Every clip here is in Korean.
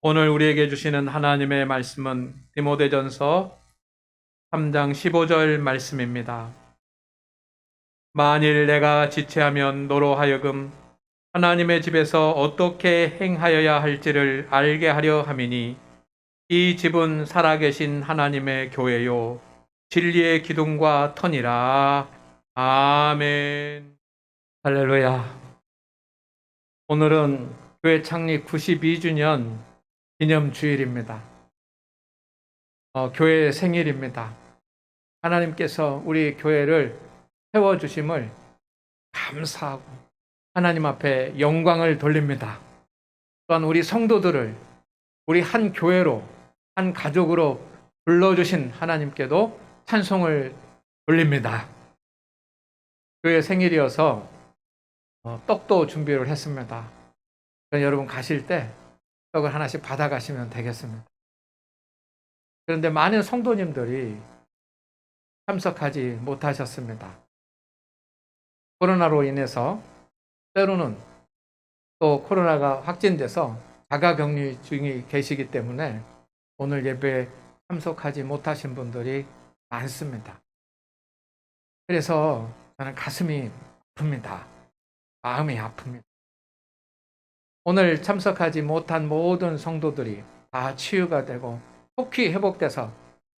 오늘 우리에게 주시는 하나님의 말씀은 디모데전서 3장 15절 말씀입니다. 만일 내가 지체하면 너로 하여금 하나님의 집에서 어떻게 행하여야 할지를 알게 하려 함이니 이 집은 살아계신 하나님의 교회요 진리의 기둥과 터니라. 아멘. 할렐루야. 오늘은 교회 창립 92주년 기념주일입니다. 교회의 생일입니다. 하나님께서 우리 교회를 세워주심을 감사하고 하나님 앞에 영광을 돌립니다. 또한 우리 성도들을 우리 한 교회로, 한 가족으로 불러주신 하나님께도 찬송을 돌립니다. 교회 생일이어서 떡도 준비를 했습니다. 여러분 가실 때 떡을 하나씩 받아가시면 되겠습니다. 그런데 많은 성도님들이 참석하지 못하셨습니다. 코로나로 인해서 때로는 또 코로나가 확진돼서 자가격리 중이 계시기 때문에 오늘 예배에 참석하지 못하신 분들이 많습니다. 그래서 저는 가슴이 아픕니다. 마음이 아픕니다. 오늘 참석하지 못한 모든 성도들이 다 치유가 되고 속히 회복돼서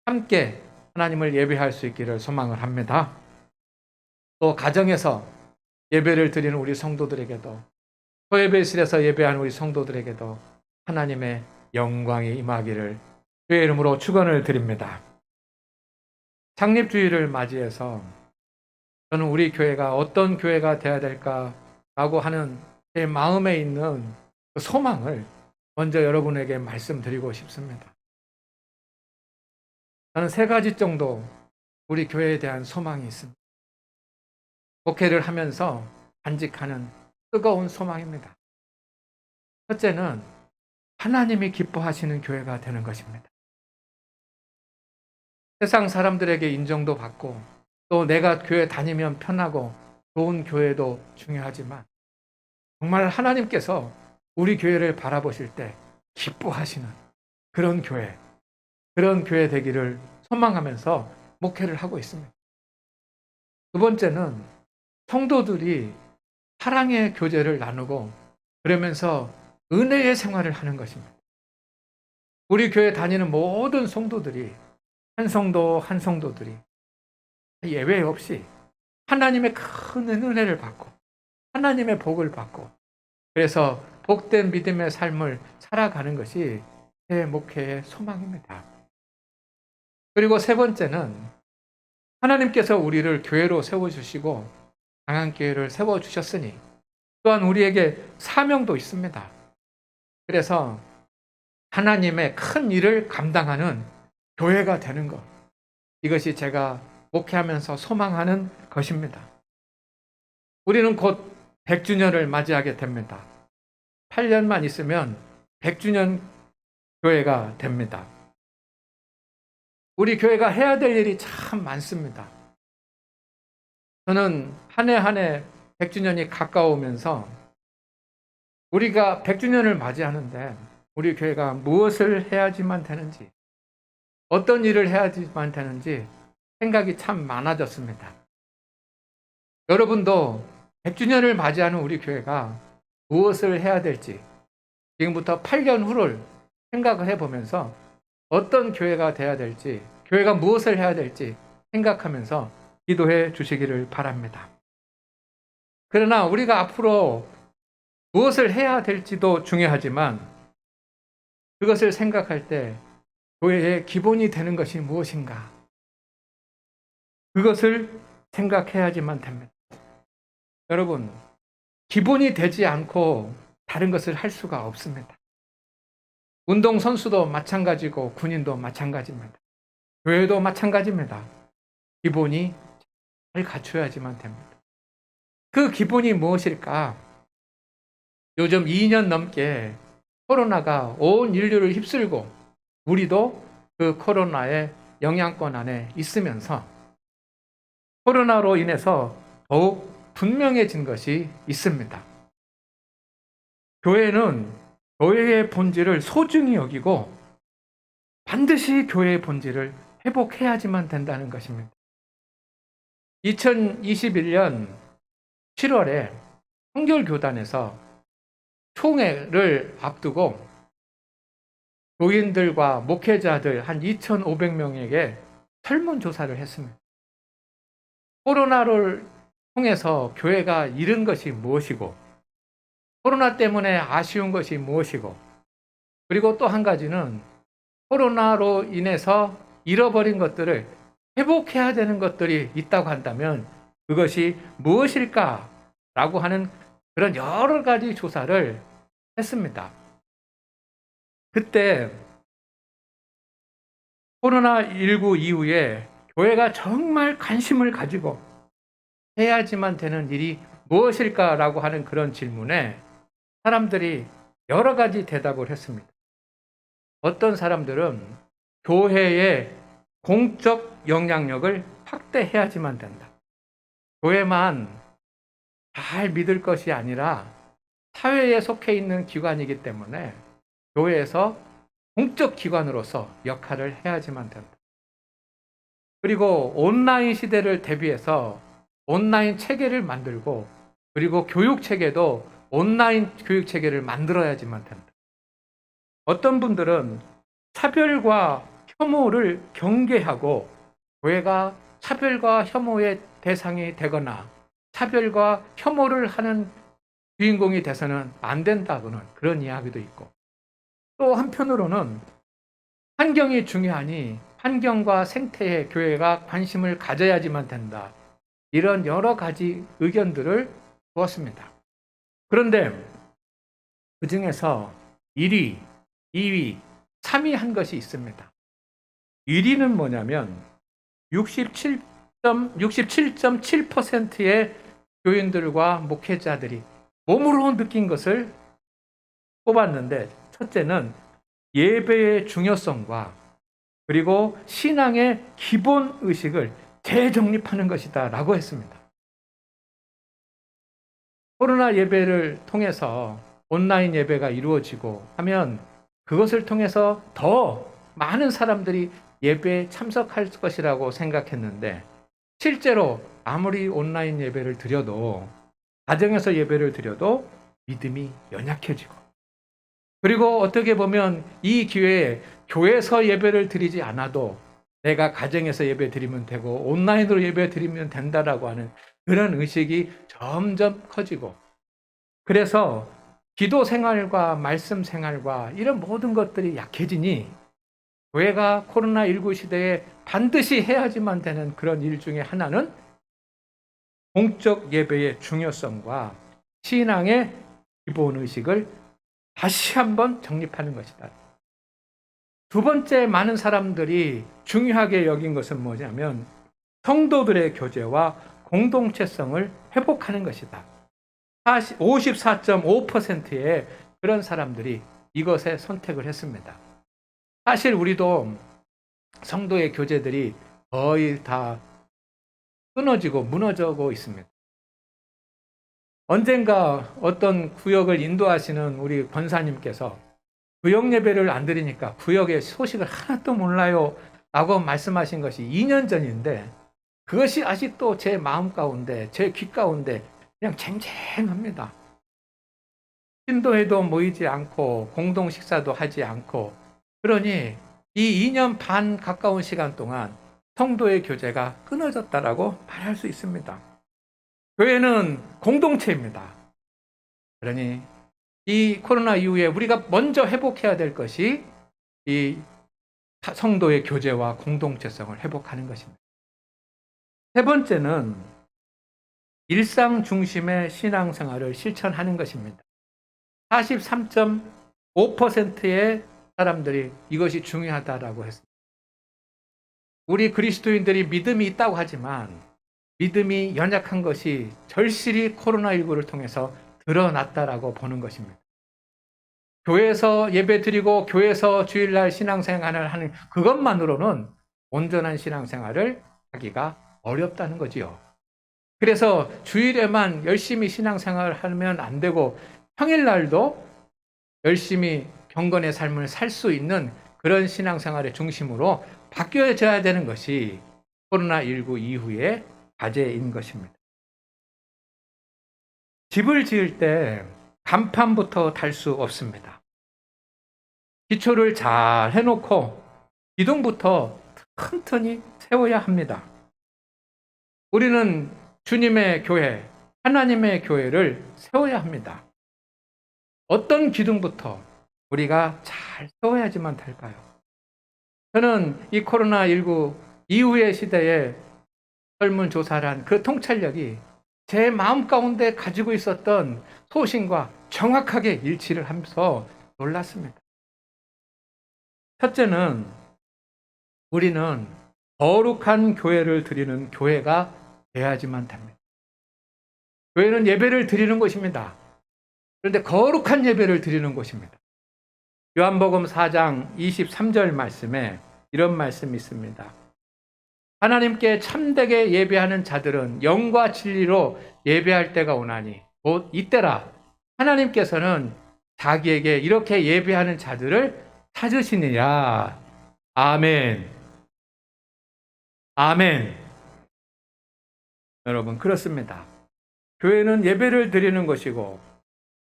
함께 하나님을 예배할 수 있기를 소망을 합니다. 또 가정에서 예배를 드리는 우리 성도들에게도, 소예배실에서 예배하는 우리 성도들에게도 하나님의 영광이 임하기를 주의 이름으로 축원을 드립니다. 창립주일을 맞이해서 저는 우리 교회가 어떤 교회가 되어야 될까라고 하는 제 마음에 있는 그 소망을 먼저 여러분에게 말씀드리고 싶습니다. 저는 3가지 정도 우리 교회에 대한 소망이 있습니다. 목회를 하면서 간직하는 뜨거운 소망입니다. 첫째는 하나님이 기뻐하시는 교회가 되는 것입니다. 세상 사람들에게 인정도 받고 또 내가 교회 다니면 편하고 좋은 교회도 중요하지만 정말 하나님께서 우리 교회를 바라보실 때 기뻐하시는 그런 교회 되기를 소망하면서 목회를 하고 있습니다. 두 번째는 성도들이 사랑의 교제를 나누고 그러면서 은혜의 생활을 하는 것입니다. 우리 교회 다니는 모든 성도들이 한 성도들이 예외 없이 하나님의 큰 은혜를 받고 하나님의 복을 받고 그래서 복된 믿음의 삶을 살아가는 것이 제 목회의 소망입니다. 그리고 3번째는 하나님께서 우리를 교회로 세워주시고 강한 교회를 세워주셨으니 또한 우리에게 사명도 있습니다. 그래서 하나님의 큰 일을 감당하는 교회가 되는 것, 이것이 제가 목회하면서 소망하는 것입니다. 우리는 곧 100주년을 맞이하게 됩니다. 8년만 있으면 100주년 교회가 됩니다. 우리 교회가 해야 될 일이 참 많습니다. 저는 한 해 한 해 100주년이 가까우면서 우리가 100주년을 맞이하는데 우리 교회가 무엇을 해야지만 되는지, 어떤 일을 해야지만 되는지 생각이 참 많아졌습니다. 여러분도 100주년을 맞이하는 우리 교회가 무엇을 해야 될지 지금부터 8년 후를 생각을 해보면서 어떤 교회가 돼야 될지, 교회가 무엇을 해야 될지 생각하면서 기도해 주시기를 바랍니다. 그러나 우리가 앞으로 무엇을 해야 될지도 중요하지만 그것을 생각할 때 교회의 기본이 되는 것이 무엇인가? 그것을 생각해야지만 됩니다. 여러분, 기본이 되지 않고 다른 것을 할 수가 없습니다. 운동선수도 마찬가지고 군인도 마찬가지입니다. 교회도 마찬가지입니다. 기본이 잘 갖춰야지만 됩니다. 그 기본이 무엇일까? 요즘 2년 넘게 코로나가 온 인류를 휩쓸고 우리도 그 코로나의 영향권 안에 있으면서 코로나로 인해서 더욱 분명해진 것이 있습니다. 교회는 교회의 본질을 소중히 여기고 반드시 교회의 본질을 회복해야지만 된다는 것입니다. 2021년 7월에 성결교단에서 총회를 앞두고 교인들과 목회자들 한 2,500명에게 설문조사를 했습니다. 코로나를 통해서 교회가 잃은 것이 무엇이고, 코로나 때문에 아쉬운 것이 무엇이고, 그리고 또 한 가지는 코로나로 인해서 잃어버린 것들을 회복해야 되는 것들이 있다고 한다면 그것이 무엇일까라고 하는 그런 여러 가지 조사를 했습니다. 그때 코로나19 이후에 교회가 정말 관심을 가지고 해야지만 되는 일이 무엇일까라고 하는 그런 질문에 사람들이 여러 가지 대답을 했습니다. 어떤 사람들은 교회의 공적 영향력을 확대해야지만 된다. 교회만 잘 믿을 것이 아니라 사회에 속해 있는 기관이기 때문에 교회에서 공적 기관으로서 역할을 해야지만 된다. 그리고 온라인 시대를 대비해서 온라인 체계를 만들고, 그리고 교육 체계도 온라인 교육 체계를 만들어야지만 된다. 어떤 분들은 차별과 혐오를 경계하고 교회가 차별과 혐오의 대상이 되거나 차별과 혐오를 하는 주인공이 돼서는 안 된다고는 그런 이야기도 있고, 또 한편으로는 환경이 중요하니 환경과 생태에 교회가 관심을 가져야지만 된다. 이런 여러 가지 의견들을 두었습니다. 그런데 그 중에서 1위, 2위, 3위 한 것이 있습니다. 1위는 뭐냐면 67.7%의 교인들과 목회자들이 몸으로 느낀 것을 뽑았는데, 첫째는 예배의 중요성과 그리고 신앙의 기본 의식을 재정립하는 것이다 라고 했습니다. 코로나 예배를 통해서 온라인 예배가 이루어지고 하면 그것을 통해서 더 많은 사람들이 예배에 참석할 것이라고 생각했는데, 실제로 아무리 온라인 예배를 드려도, 가정에서 예배를 드려도 믿음이 연약해지고, 그리고 어떻게 보면 이 기회에 교회에서 예배를 드리지 않아도 내가 가정에서 예배 드리면 되고 온라인으로 예배 드리면 된다라고 하는 그런 의식이 점점 커지고, 그래서 기도 생활과 말씀 생활과 이런 모든 것들이 약해지니 교회가 코로나19 시대에 반드시 해야지만 되는 그런 일 중에 하나는 공적 예배의 중요성과 신앙의 기본 의식을 다시 한번 정립하는 것이다. 두 번째, 많은 사람들이 중요하게 여긴 것은 뭐냐면 성도들의 교제와 공동체성을 회복하는 것이다. 54.5%의 그런 사람들이 이것에 선택을 했습니다. 사실 우리도 성도의 교제들이 거의 다 끊어지고 무너져고 있습니다. 언젠가 어떤 구역을 인도하시는 우리 권사님께서 구역 예배를 안 드리니까 구역의 소식을 하나도 몰라요 라고 말씀하신 것이 2년 전인데, 그것이 아직도 제 마음 가운데, 제 귀 가운데 그냥 쟁쟁합니다. 신도회도 모이지 않고 공동 식사도 하지 않고, 그러니 이 2년 반 가까운 시간 동안 성도의 교제가 끊어졌다라고 말할 수 있습니다. 교회는 공동체입니다. 그러니 이 코로나 이후에 우리가 먼저 회복해야 될 것이 이 성도의 교제와 공동체성을 회복하는 것입니다. 세 번째는 일상 중심의 신앙생활을 실천하는 것입니다. 43.5%의 사람들이 이것이 중요하다라고 했습니다. 우리 그리스도인들이 믿음이 있다고 하지만 믿음이 연약한 것이 절실히 코로나19를 통해서 드러났다라고 보는 것입니다. 교회에서 예배 드리고 교회에서 주일날 신앙생활을 하는 그것만으로는 온전한 신앙생활을 하기가 어렵다는 거지요. 그래서 주일에만 열심히 신앙생활을 하면 안 되고 평일날도 열심히 경건의 삶을 살 수 있는 그런 신앙생활의 중심으로 바뀌어져야 되는 것이 코로나19 이후의 과제인 것입니다. 집을 지을 때 간판부터 달 수 없습니다. 기초를 잘 해놓고 기둥부터 튼튼히 세워야 합니다. 우리는 주님의 교회, 하나님의 교회를 세워야 합니다. 어떤 기둥부터 우리가 잘 세워야지만 될까요? 저는 이 코로나19 이후의 시대에 설문조사를 한 그 통찰력이 제 마음 가운데 가지고 있었던 소신과 정확하게 일치를 하면서 놀랐습니다. 첫째는 우리는 거룩한 교회를 드리는 교회가 돼야지만 됩니다. 교회는 예배를 드리는 곳입니다. 그런데 거룩한 예배를 드리는 곳입니다. 요한복음 4장 23절 말씀에 이런 말씀이 있습니다. 하나님께 참되게 예배하는 자들은 영과 진리로 예배할 때가 오나니 곧 이때라 하나님께서는 자기에게 이렇게 예배하는 자들을 찾으시니라. 아멘. 아멘. 여러분, 그렇습니다. 교회는 예배를 드리는 것이고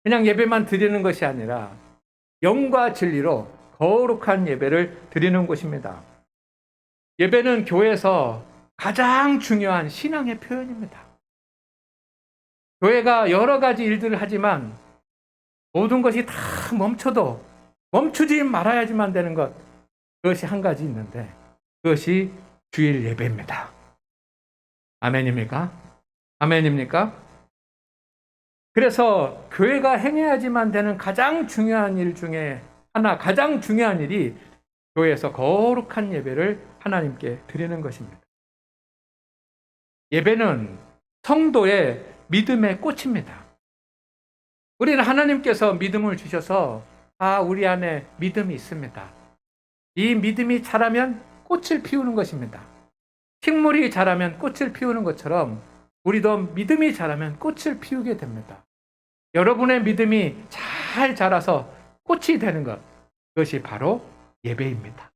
그냥 예배만 드리는 것이 아니라 영과 진리로 거룩한 예배를 드리는 곳입니다. 예배는 교회에서 가장 중요한 신앙의 표현입니다. 교회가 여러 가지 일들을 하지만 모든 것이 다 멈춰도 멈추지 말아야지만 되는 것, 그것이 한 가지 있는데 그것이 주일 예배입니다. 아멘입니까? 아멘입니까? 그래서 교회가 행해야지만 되는 가장 중요한 일 중에 하나, 가장 중요한 일이 교회에서 거룩한 예배를 하나님께 드리는 것입니다. 예배는 성도의 믿음의 꽃입니다. 우리는 하나님께서 믿음을 주셔서 우리 안에 믿음이 있습니다. 이 믿음이 자라면 꽃을 피우는 것입니다. 식물이 자라면 꽃을 피우는 것처럼 우리도 믿음이 자라면 꽃을 피우게 됩니다. 여러분의 믿음이 잘 자라서 꽃이 되는 것, 그것이 바로 예배입니다.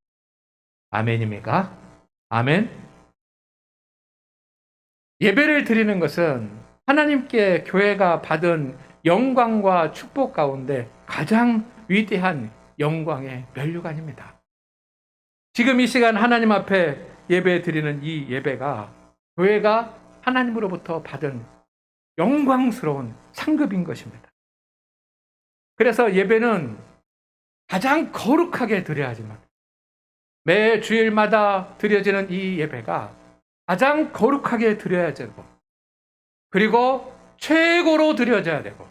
아멘입니까? 아멘. 예배를 드리는 것은 하나님께 교회가 받은 영광과 축복 가운데 가장 위대한 영광의 면류관입니다. 지금 이 시간 하나님 앞에 예배 드리는 이 예배가 교회가 하나님으로부터 받은 영광스러운 상급인 것입니다. 그래서 예배는 가장 거룩하게 드려야지만, 매 주일마다 드려지는 이 예배가 가장 거룩하게 드려야 되고, 그리고 최고로 드려져야 되고,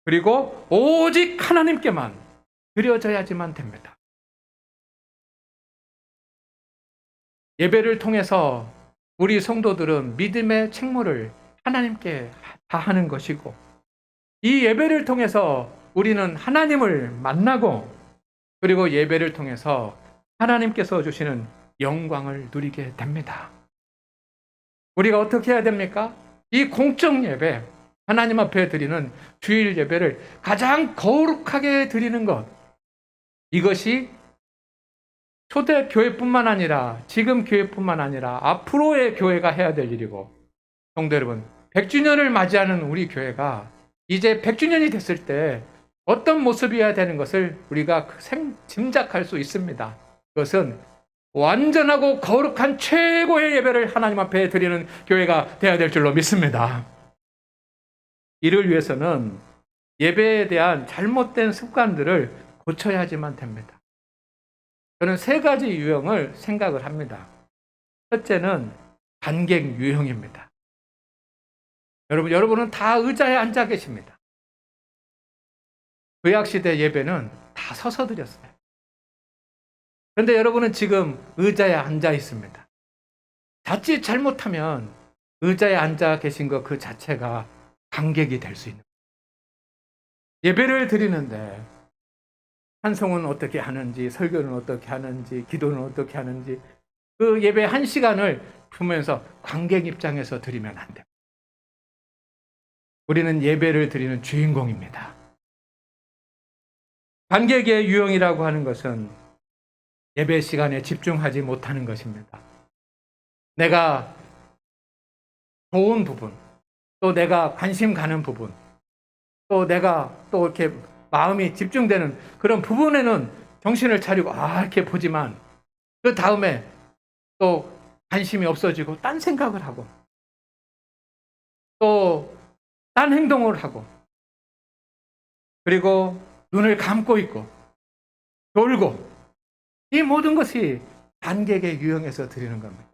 그리고 오직 하나님께만 드려져야지만 됩니다. 예배를 통해서 우리 성도들은 믿음의 책무를 하나님께 다하는 것이고, 이 예배를 통해서 우리는 하나님을 만나고, 그리고 예배를 통해서 하나님께서 주시는 영광을 누리게 됩니다. 우리가 어떻게 해야 됩니까? 이 공적 예배, 하나님 앞에 드리는 주일 예배를 가장 거룩하게 드리는 것, 이것이 초대 교회뿐만 아니라 지금 교회뿐만 아니라 앞으로의 교회가 해야 될 일이고, 성도 여러분, 100주년을 맞이하는 우리 교회가 이제 100주년이 됐을 때 어떤 모습이어야 되는 것을 우리가 짐작할 수 있습니다. 그것은 완전하고 거룩한 최고의 예배를 하나님 앞에 드리는 교회가 되어야 될 줄로 믿습니다. 이를 위해서는 예배에 대한 잘못된 습관들을 고쳐야지만 됩니다. 저는 세 가지 유형을 생각을 합니다. 첫째는 관객 유형입니다. 여러분은 다 의자에 앉아 계십니다. 구약시대 예배는 다 서서 드렸어요. 그런데 여러분은 지금 의자에 앉아 있습니다. 자칫 잘못하면 의자에 앉아 계신 것 그 자체가 관객이 될 수 있는 거예요. 예배를 드리는데 찬송은 어떻게 하는지, 설교는 어떻게 하는지, 기도는 어떻게 하는지, 그 예배 1시간을 보면서 관객 입장에서 드리면 안 됩니다. 우리는 예배를 드리는 주인공입니다. 관객의 유형이라고 하는 것은 예배 시간에 집중하지 못하는 것입니다. 내가 좋은 부분, 또 내가 관심 가는 부분, 또 내가 또 이렇게 마음이 집중되는 그런 부분에는 정신을 차리고 이렇게 보지만 그 다음에 또 관심이 없어지고 딴 생각을 하고 또 딴 행동을 하고 그리고 눈을 감고 있고 졸고 이 모든 것이 관객의 유형에서 드리는 겁니다.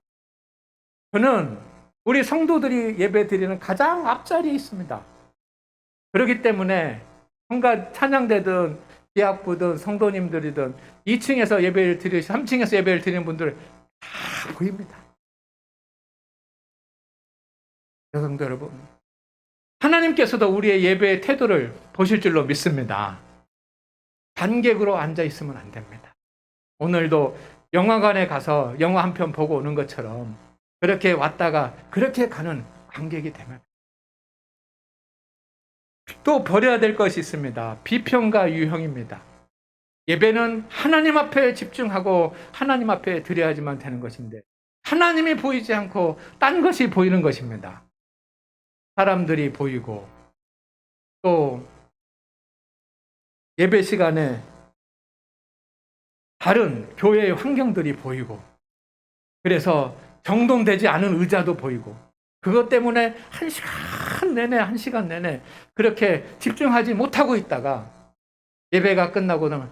저는 우리 성도들이 예배 드리는 가장 앞자리에 있습니다. 그렇기 때문에 뭔가 찬양대든 기악부든 성도님들이든 2층에서 예배를 드리시 3층에서 예배를 드리는 분들 다 보입니다. 성도 여러분, 하나님께서도 우리의 예배의 태도를 보실 줄로 믿습니다. 관객으로 앉아 있으면 안 됩니다. 오늘도 영화관에 가서 영화 한 편 보고 오는 것처럼 그렇게 왔다가 그렇게 가는 관객이 되면 또 버려야 될 것이 있습니다. 비평가 유형입니다. 예배는 하나님 앞에 집중하고 하나님 앞에 드려야지만 되는 것인데 하나님이 보이지 않고 딴 것이 보이는 것입니다. 사람들이 보이고 또 예배 시간에 다른 교회의 환경들이 보이고 그래서 정돈되지 않은 의자도 보이고 그것 때문에 한 시간 내내 그렇게 집중하지 못하고 있다가 예배가 끝나고 나면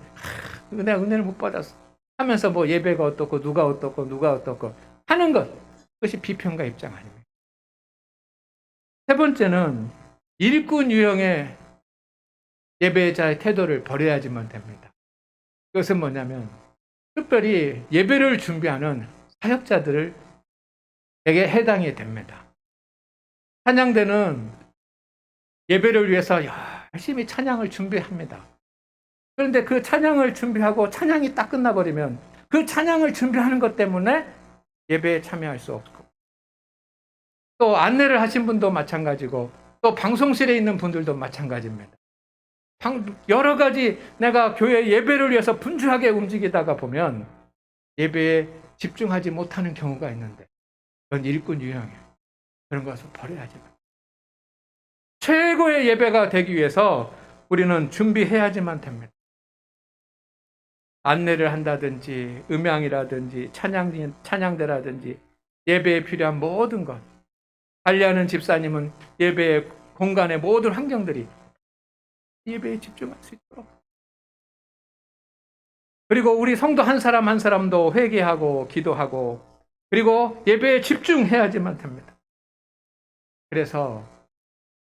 은혜를 못 받았어 하면서 뭐 예배가 어떻고 누가 어떻고 하는 것, 그것이 비평가 입장 아닙니까? 세 번째는 일꾼 유형의 예배자의 태도를 버려야지만 됩니다. 그것은 뭐냐면 특별히 예배를 준비하는 사역자들에게 해당이 됩니다. 찬양대는 예배를 위해서 열심히 찬양을 준비합니다. 그런데 그 찬양을 준비하고 찬양이 딱 끝나버리면 그 찬양을 준비하는 것 때문에 예배에 참여할 수 없고 또 안내를 하신 분도 마찬가지고 또 방송실에 있는 분들도 마찬가지입니다. 여러 가지 내가 교회 예배를 위해서 분주하게 움직이다가 보면 예배에 집중하지 못하는 경우가 있는데 그건 일꾼 유형이에요. 그런 것을 버려야지. 최고의 예배가 되기 위해서 우리는 준비해야지만 됩니다. 안내를 한다든지 음향이라든지 찬양대라든지 예배에 필요한 모든 것, 관리하는 집사님은 예배의 공간의 모든 환경들이 예배에 집중할 수 있도록, 그리고 우리 성도 한 사람 한 사람도 회개하고 기도하고 그리고 예배에 집중해야지만 됩니다. 그래서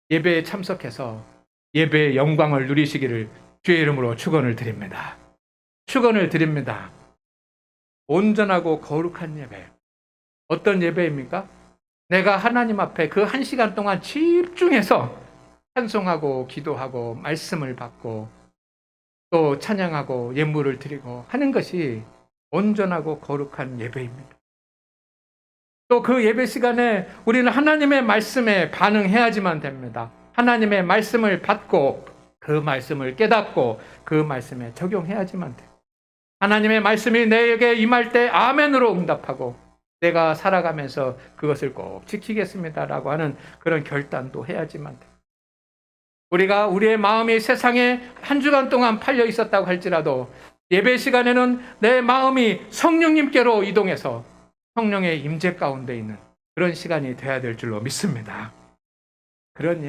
예배에 참석해서 예배의 영광을 누리시기를 주의 이름으로 축원을 드립니다. 축원을 드립니다. 온전하고 거룩한 예배. 어떤 예배입니까? 내가 하나님 앞에 그 1시간 동안 집중해서 찬송하고 기도하고 말씀을 받고 또 찬양하고 예물을 드리고 하는 것이 온전하고 거룩한 예배입니다. 또 그 예배 시간에 우리는 하나님의 말씀에 반응해야지만 됩니다. 하나님의 말씀을 받고 그 말씀을 깨닫고 그 말씀에 적용해야지만 돼요. 하나님의 말씀이 내게 임할 때 아멘으로 응답하고 내가 살아가면서 그것을 꼭 지키겠습니다라고 하는 그런 결단도 해야지만 돼요. 우리가 우리의 마음이 세상에 한 주간 동안 팔려 있었다고 할지라도 예배 시간에는 내 마음이 성령님께로 이동해서 성령의 임재 가운데 있는 그런 시간이 돼야 될 줄로 믿습니다. 그런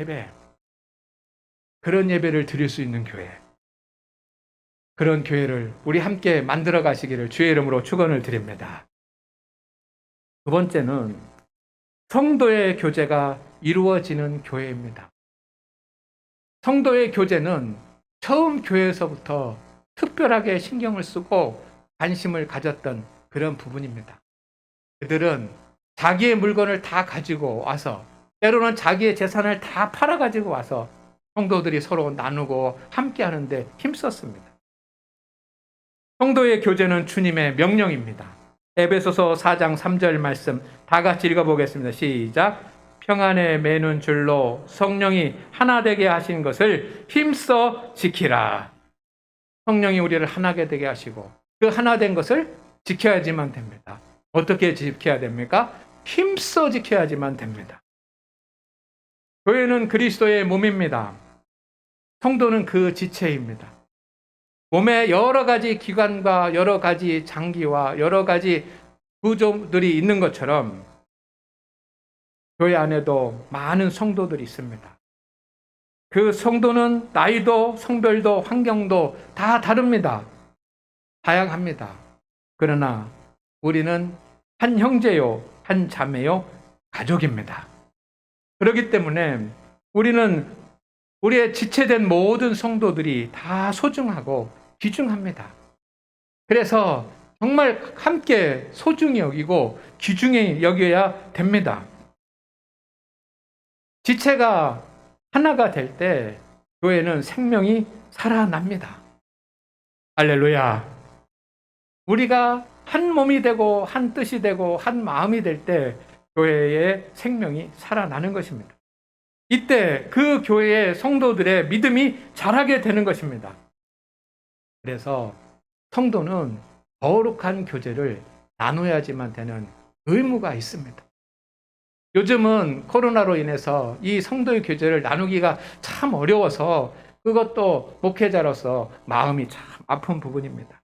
예배를 드릴 수 있는 교회, 그런 교회를 우리 함께 만들어 가시기를 주의 이름으로 축원을 드립니다. 두 번째는 성도의 교제가 이루어지는 교회입니다. 성도의 교제는 처음 교회에서부터 특별하게 신경을 쓰고 관심을 가졌던 그런 부분입니다. 그들은 자기의 물건을 다 가지고 와서 때로는 자기의 재산을 다 팔아 가지고 와서 성도들이 서로 나누고 함께 하는데 힘썼습니다. 성도의 교제는 주님의 명령입니다. 에베소서 4장 3절 말씀 다 같이 읽어보겠습니다. 시작. 평안에 매는 줄로 성령이 하나 되게 하신 것을 힘써 지키라. 성령이 우리를 하나게 되게 하시고 그 하나 된 것을 지켜야지만 됩니다. 어떻게 지켜야 됩니까? 힘써 지켜야지만 됩니다. 교회는 그리스도의 몸입니다. 성도는 그 지체입니다. 몸에 여러 가지 기관과 여러 가지 장기와 여러 가지 구조들이 있는 것처럼 교회 안에도 많은 성도들이 있습니다. 그 성도는 나이도 성별도 환경도 다 다릅니다. 다양합니다. 그러나 우리는 한 형제요, 한 자매요, 가족입니다. 그렇기 때문에 우리는 우리의 지체된 모든 성도들이 다 소중하고 귀중합니다. 그래서 정말 함께 소중히 여기고 귀중히 여겨야 됩니다. 지체가 하나가 될 때 교회는 생명이 살아납니다. 할렐루야. 우리가 한 몸이 되고 한 뜻이 되고 한 마음이 될 때 교회의 생명이 살아나는 것입니다. 이때 그 교회의 성도들의 믿음이 자라게 되는 것입니다. 그래서 성도는 거룩한 교제를 나눠야지만 되는 의무가 있습니다. 요즘은 코로나로 인해서 이 성도의 교제를 나누기가 참 어려워서 그것도 목회자로서 마음이 참 아픈 부분입니다.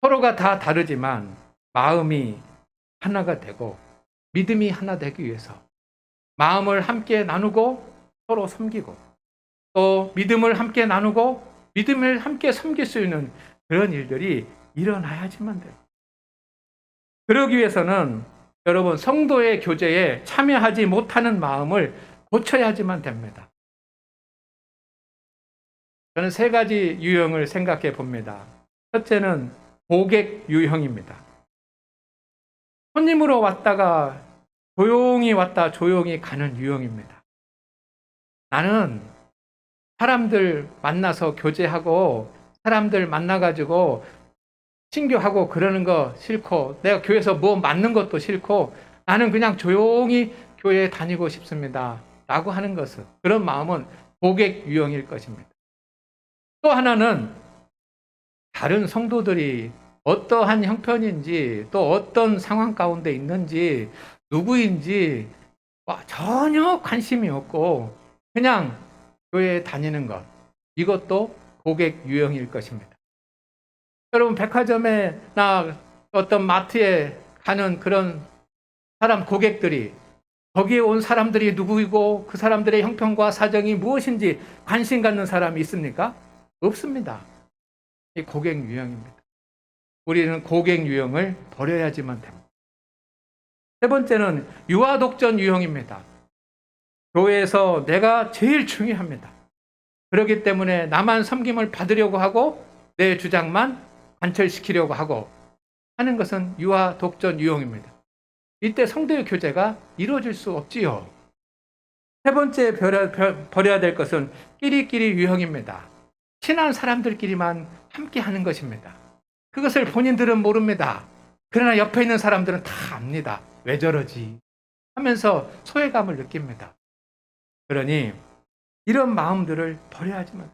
서로가 다 다르지만 마음이 하나가 되고 믿음이 하나 되기 위해서 마음을 함께 나누고 서로 섬기고 또 믿음을 함께 나누고 믿음을 함께 섬길 수 있는 그런 일들이 일어나야지만 돼요. 그러기 위해서는 여러분 성도의 교제에 참여하지 못하는 마음을 고쳐야지만 됩니다. 저는 세 가지 유형을 생각해 봅니다. 첫째는 고객 유형입니다. 손님으로 왔다가 조용히 왔다 조용히 가는 유형입니다. 나는 사람들 만나서 교제하고 사람들 만나가지고 신교하고 그러는 거 싫고 내가 교회에서 뭐 맞는 것도 싫고 나는 그냥 조용히 교회에 다니고 싶습니다. 라고 하는 것은 그런 마음은 고객 유형일 것입니다. 또 하나는 다른 성도들이 어떠한 형편인지 또 어떤 상황 가운데 있는지 누구인지 전혀 관심이 없고 그냥 교회에 다니는 것 이것도 고객 유형일 것입니다. 여러분 백화점에나 어떤 마트에 가는 그런 사람 고객들이 거기에 온 사람들이 누구이고 그 사람들의 형편과 사정이 무엇인지 관심 갖는 사람이 있습니까? 없습니다. 이 고객 유형입니다. 우리는 고객 유형을 버려야지만 됩니다. 세 번째는 유아 독전 유형입니다. 교회에서 내가 제일 중요합니다. 그렇기 때문에 나만 섬김을 받으려고 하고 내 주장만 관철시키려고 하고 하는 것은 유아 독전 유형입니다. 이때 성도의 교제가 이루어질 수 없지요. 세 번째 버려야 될 것은 끼리끼리 유형입니다. 친한 사람들끼리만 함께 하는 것입니다. 그것을 본인들은 모릅니다. 그러나 옆에 있는 사람들은 다 압니다. 왜 저러지? 하면서 소외감을 느낍니다. 그러니 이런 마음들을 버려야지만.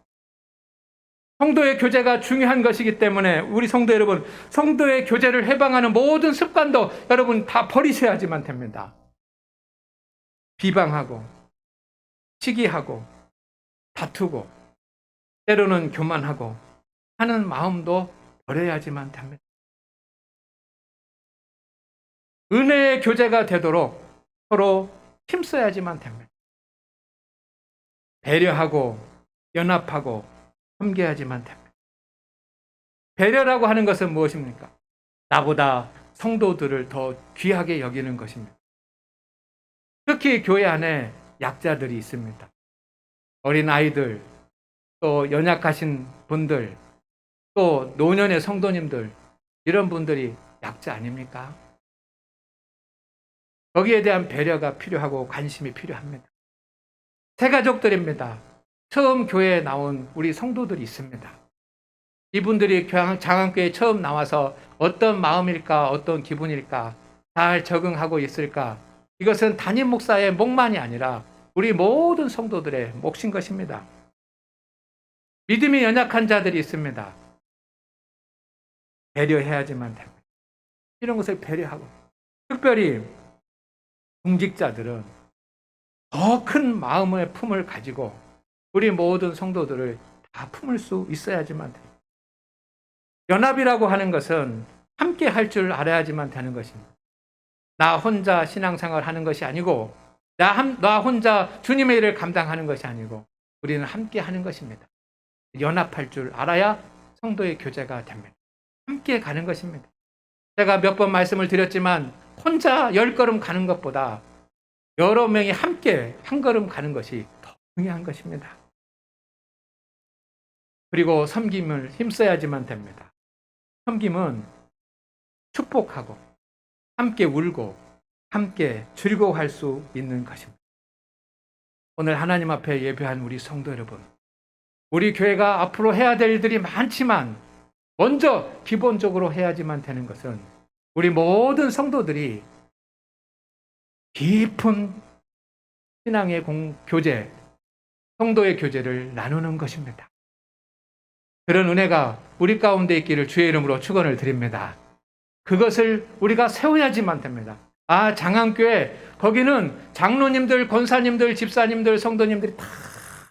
성도의 교제가 중요한 것이기 때문에 우리 성도 여러분, 성도의 교제를 해방하는 모든 습관도 여러분 다 버리셔야지만 됩니다. 비방하고 시기하고 다투고 때로는 교만하고 하는 마음도 버려야지만 됩니다. 은혜의 교제가 되도록 서로 힘써야지만 됩니다. 배려하고 연합하고 함께하지만 됩니다. 배려라고 하는 것은 무엇입니까? 나보다 성도들을 더 귀하게 여기는 것입니다. 특히 교회 안에 약자들이 있습니다. 어린 아이들, 또 연약하신 분들, 또 노년의 성도님들, 이런 분들이 약자 아닙니까? 거기에 대한 배려가 필요하고 관심이 필요합니다. 새 가족들입니다. 처음 교회에 나온 우리 성도들이 있습니다. 이분들이 장안교회에 처음 나와서 어떤 마음일까, 어떤 기분일까, 잘 적응하고 있을까? 이것은 담임 목사의 몫만이 아니라 우리 모든 성도들의 몫인 것입니다. 믿음이 연약한 자들이 있습니다. 배려해야지만 됩니다. 이런 것을 배려하고, 특별히 중직자들은 더 큰 마음의 품을 가지고 우리 모든 성도들을 다 품을 수 있어야지만 됩니다. 연합이라고 하는 것은 함께 할 줄 알아야지만 되는 것입니다. 나 혼자 신앙생활 하는 것이 아니고, 나 혼자 주님의 일을 감당하는 것이 아니고, 우리는 함께 하는 것입니다. 연합할 줄 알아야 성도의 교제가 됩니다. 함께 가는 것입니다. 제가 몇 번 말씀을 드렸지만, 혼자 10걸음 가는 것보다 여러 명이 함께 한 걸음 가는 것이 더 중요한 것입니다. 그리고 섬김을 힘써야지만 됩니다. 섬김은 축복하고 함께 울고 함께 즐거워할 수 있는 것입니다. 오늘 하나님 앞에 예배한 우리 성도 여러분, 우리 교회가 앞으로 해야 될 일들이 많지만 먼저 기본적으로 해야지만 되는 것은 우리 모든 성도들이 깊은 신앙의 교제, 성도의 교제를 나누는 것입니다. 그런 은혜가 우리 가운데 있기를 주의 이름으로 축원을 드립니다. 그것을 우리가 세워야지만 됩니다. 장안교회, 거기는 장로님들, 권사님들, 집사님들, 성도님들이 다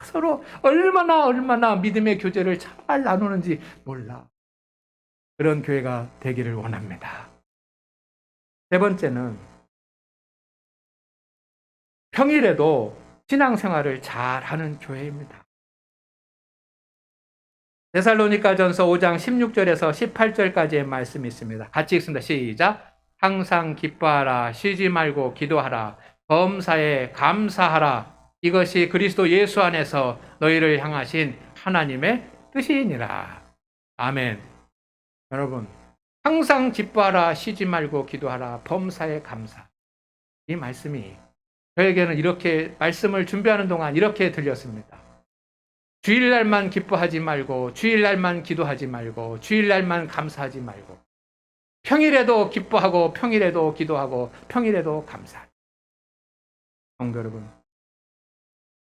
서로 얼마나 믿음의 교제를 잘 나누는지 몰라. 그런 교회가 되기를 원합니다. 세 번째는 평일에도 신앙생활을 잘하는 교회입니다. 데살로니가전서 5장 16절에서 18절까지의 말씀이 있습니다. 같이 읽습니다. 시작. 항상 기뻐하라, 쉬지 말고 기도하라, 범사에 감사하라. 이것이 그리스도 예수 안에서 너희를 향하신 하나님의 뜻이니라. 아멘. 여러분, 항상 기뻐하라, 쉬지 말고 기도하라, 범사에 감사. 이 말씀이 저에게는 이렇게 말씀을 준비하는 동안 이렇게 들렸습니다. 주일날만 기뻐하지 말고, 주일날만 기도하지 말고, 주일날만 감사하지 말고, 평일에도 기뻐하고, 평일에도 기도하고, 평일에도 감사하라. 성도 여러분,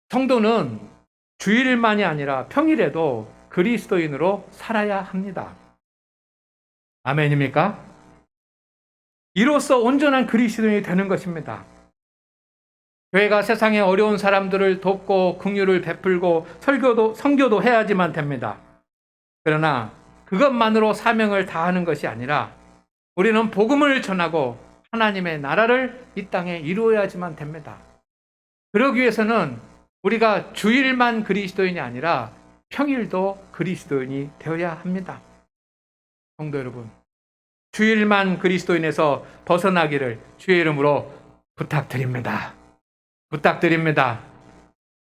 성도는 주일만이 아니라 평일에도 그리스도인으로 살아야 합니다. 아멘입니까? 이로써 온전한 그리스도인이 되는 것입니다. 교회가 세상의 어려운 사람들을 돕고 긍휼을 베풀고 선교도 해야지만 됩니다. 그러나 그것만으로 사명을 다하는 것이 아니라 우리는 복음을 전하고 하나님의 나라를 이 땅에 이루어야지만 됩니다. 그러기 위해서는 우리가 주일만 그리스도인이 아니라 평일도 그리스도인이 되어야 합니다. 성도 여러분, 주일만 그리스도인에서 벗어나기를 주의 이름으로 부탁드립니다.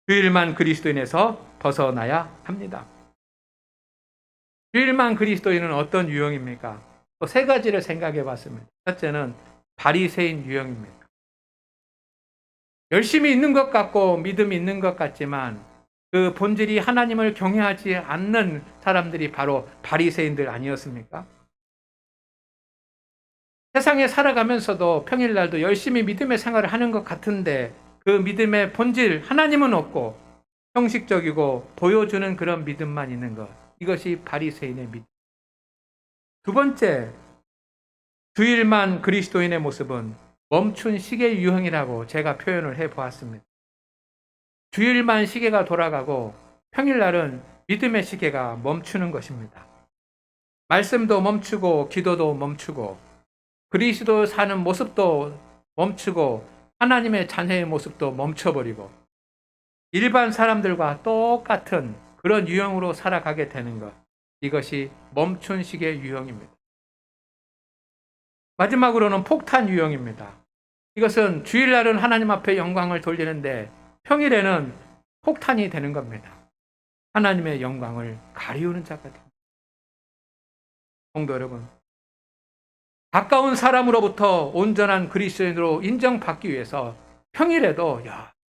주일만 그리스도인에서 벗어나야 합니다. 주일만 그리스도인은 어떤 유형입니까? 또 세 가지를 생각해 봤습니다. 첫째는 바리새인 유형입니다. 열심히 있는 것 같고 믿음이 있는 것 같지만 그 본질이 하나님을 경외하지 않는 사람들이 바로 바리새인들 아니었습니까? 세상에 살아가면서도 평일날도 열심히 믿음의 생활을 하는 것 같은데 그 믿음의 본질, 하나님은 없고 형식적이고 보여주는 그런 믿음만 있는 것. 이것이 바리새인의 믿음. 두 번째, 주일만 그리스도인의 모습은 멈춘 시계 유형이라고 제가 표현을 해보았습니다. 주일만 시계가 돌아가고 평일날은 믿음의 시계가 멈추는 것입니다. 말씀도 멈추고 기도도 멈추고 그리스도 사는 모습도 멈추고 하나님의 자녀의 모습도 멈춰버리고 일반 사람들과 똑같은 그런 유형으로 살아가게 되는 것. 이것이 멈춘 시계 유형입니다. 마지막으로는 폭탄 유형입니다. 이것은 주일날은 하나님 앞에 영광을 돌리는데 평일에는 폭탄이 되는 겁니다. 하나님의 영광을 가리우는 자가 됩니다. 성도 여러분, 가까운 사람으로부터 온전한 그리스도인으로 인정받기 위해서 평일에도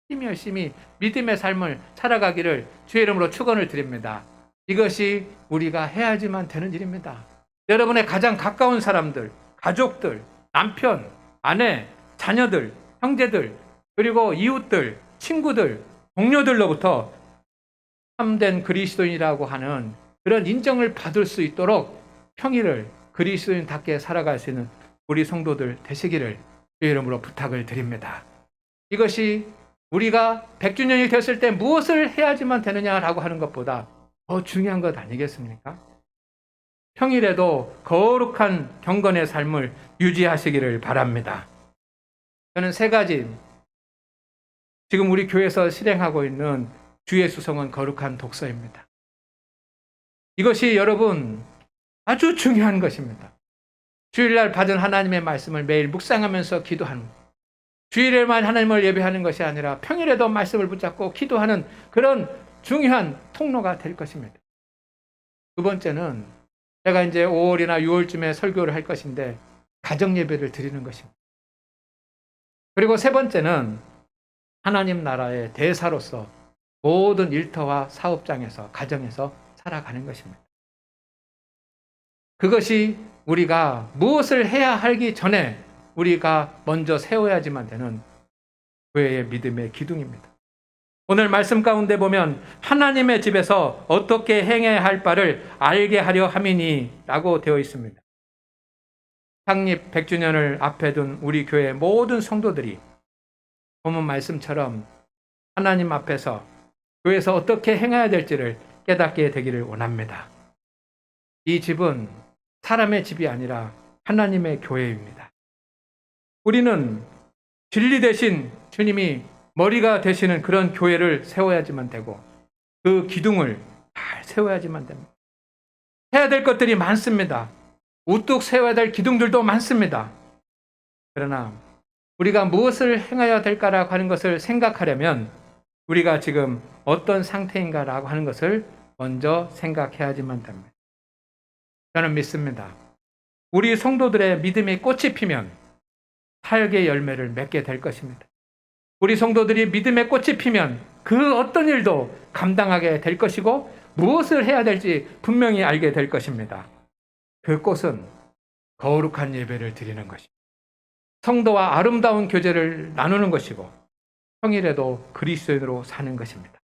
열심히 믿음의 삶을 살아가기를 주의 이름으로 축원을 드립니다. 이것이 우리가 해야지만 되는 일입니다. 여러분의 가장 가까운 사람들, 가족들, 남편, 아내, 자녀들, 형제들, 그리고 이웃들, 친구들, 동료들로부터 참된 그리스도인이라고 하는 그런 인정을 받을 수 있도록 평일을 그리스도인답게 살아갈 수 있는 우리 성도들 되시기를 주의 이름으로 부탁을 드립니다. 이것이 우리가 100주년이 됐을 때 무엇을 해야지만 되느냐라고 하는 것보다 더 중요한 것 아니겠습니까? 평일에도 거룩한 경건의 삶을 유지하시기를 바랍니다. 저는 3가지 지금 우리 교회에서 실행하고 있는 주의 수송은 거룩한 독서입니다. 이것이 여러분 아주 중요한 것입니다. 주일날 받은 하나님의 말씀을 매일 묵상하면서 기도하는 것. 주일에만 하나님을 예배하는 것이 아니라 평일에도 말씀을 붙잡고 기도하는 그런 중요한 통로가 될 것입니다. 2번째는 제가 이제 5월이나 6월쯤에 설교를 할 것인데 가정 예배를 드리는 것입니다. 그리고 3번째는 하나님 나라의 대사로서 모든 일터와 사업장에서 가정에서 살아가는 것입니다. 그것이 우리가 무엇을 해야 하기 전에 우리가 먼저 세워야지만 되는 교회의 믿음의 기둥입니다. 오늘 말씀 가운데 보면 하나님의 집에서 어떻게 행해야 할 바를 알게 하려 함이니 라고 되어 있습니다. 창립 100주년을 앞에 둔 우리 교회 모든 성도들이 본문 말씀처럼 하나님 앞에서 교회에서 어떻게 행해야 될지를 깨닫게 되기를 원합니다. 이 집은 사람의 집이 아니라 하나님의 교회입니다. 우리는 진리 대신 주님이 머리가 되시는 그런 교회를 세워야지만 되고 그 기둥을 잘 세워야지만 됩니다. 해야 될 것들이 많습니다. 우뚝 세워야 될 기둥들도 많습니다. 그러나 우리가 무엇을 행해야 될까라고 하는 것을 생각하려면 우리가 지금 어떤 상태인가라고 하는 것을 먼저 생각해야지만 됩니다. 저는 믿습니다. 우리 성도들의 믿음의 꽃이 피면 사역의 열매를 맺게 될 것입니다. 우리 성도들이 믿음의 꽃이 피면 그 어떤 일도 감당하게 될 것이고 무엇을 해야 될지 분명히 알게 될 것입니다. 그 꽃은 거룩한 예배를 드리는 것입니다. 성도와 아름다운 교제를 나누는 것이고 평일에도 그리스도인으로 사는 것입니다.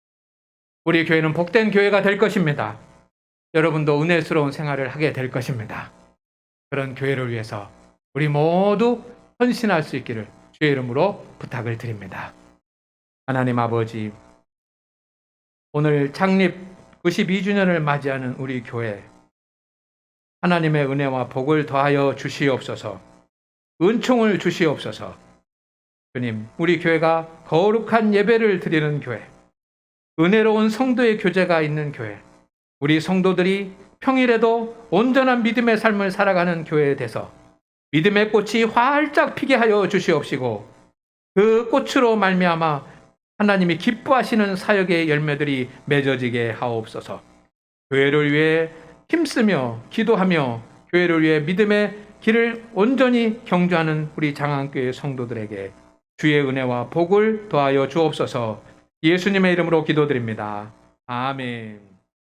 우리 교회는 복된 교회가 될 것입니다. 여러분도 은혜스러운 생활을 하게 될 것입니다. 그런 교회를 위해서 우리 모두 헌신할 수 있기를 주의 이름으로 부탁을 드립니다. 하나님 아버지, 오늘 창립 92주년을 맞이하는 우리 교회, 하나님의 은혜와 복을 더하여 주시옵소서, 은총을 주시옵소서. 주님, 우리 교회가 거룩한 예배를 드리는 교회, 은혜로운 성도의 교제가 있는 교회, 우리 성도들이 평일에도 온전한 믿음의 삶을 살아가는 교회에 대해서 믿음의 꽃이 활짝 피게 하여 주시옵시고 그 꽃으로 말미암아 하나님이 기뻐하시는 사역의 열매들이 맺어지게 하옵소서. 교회를 위해 힘쓰며 기도하며 교회를 위해 믿음의 길을 온전히 경주하는 우리 장안교회 성도들에게 주의 은혜와 복을 더하여 주옵소서. 예수님의 이름으로 기도드립니다. 아멘.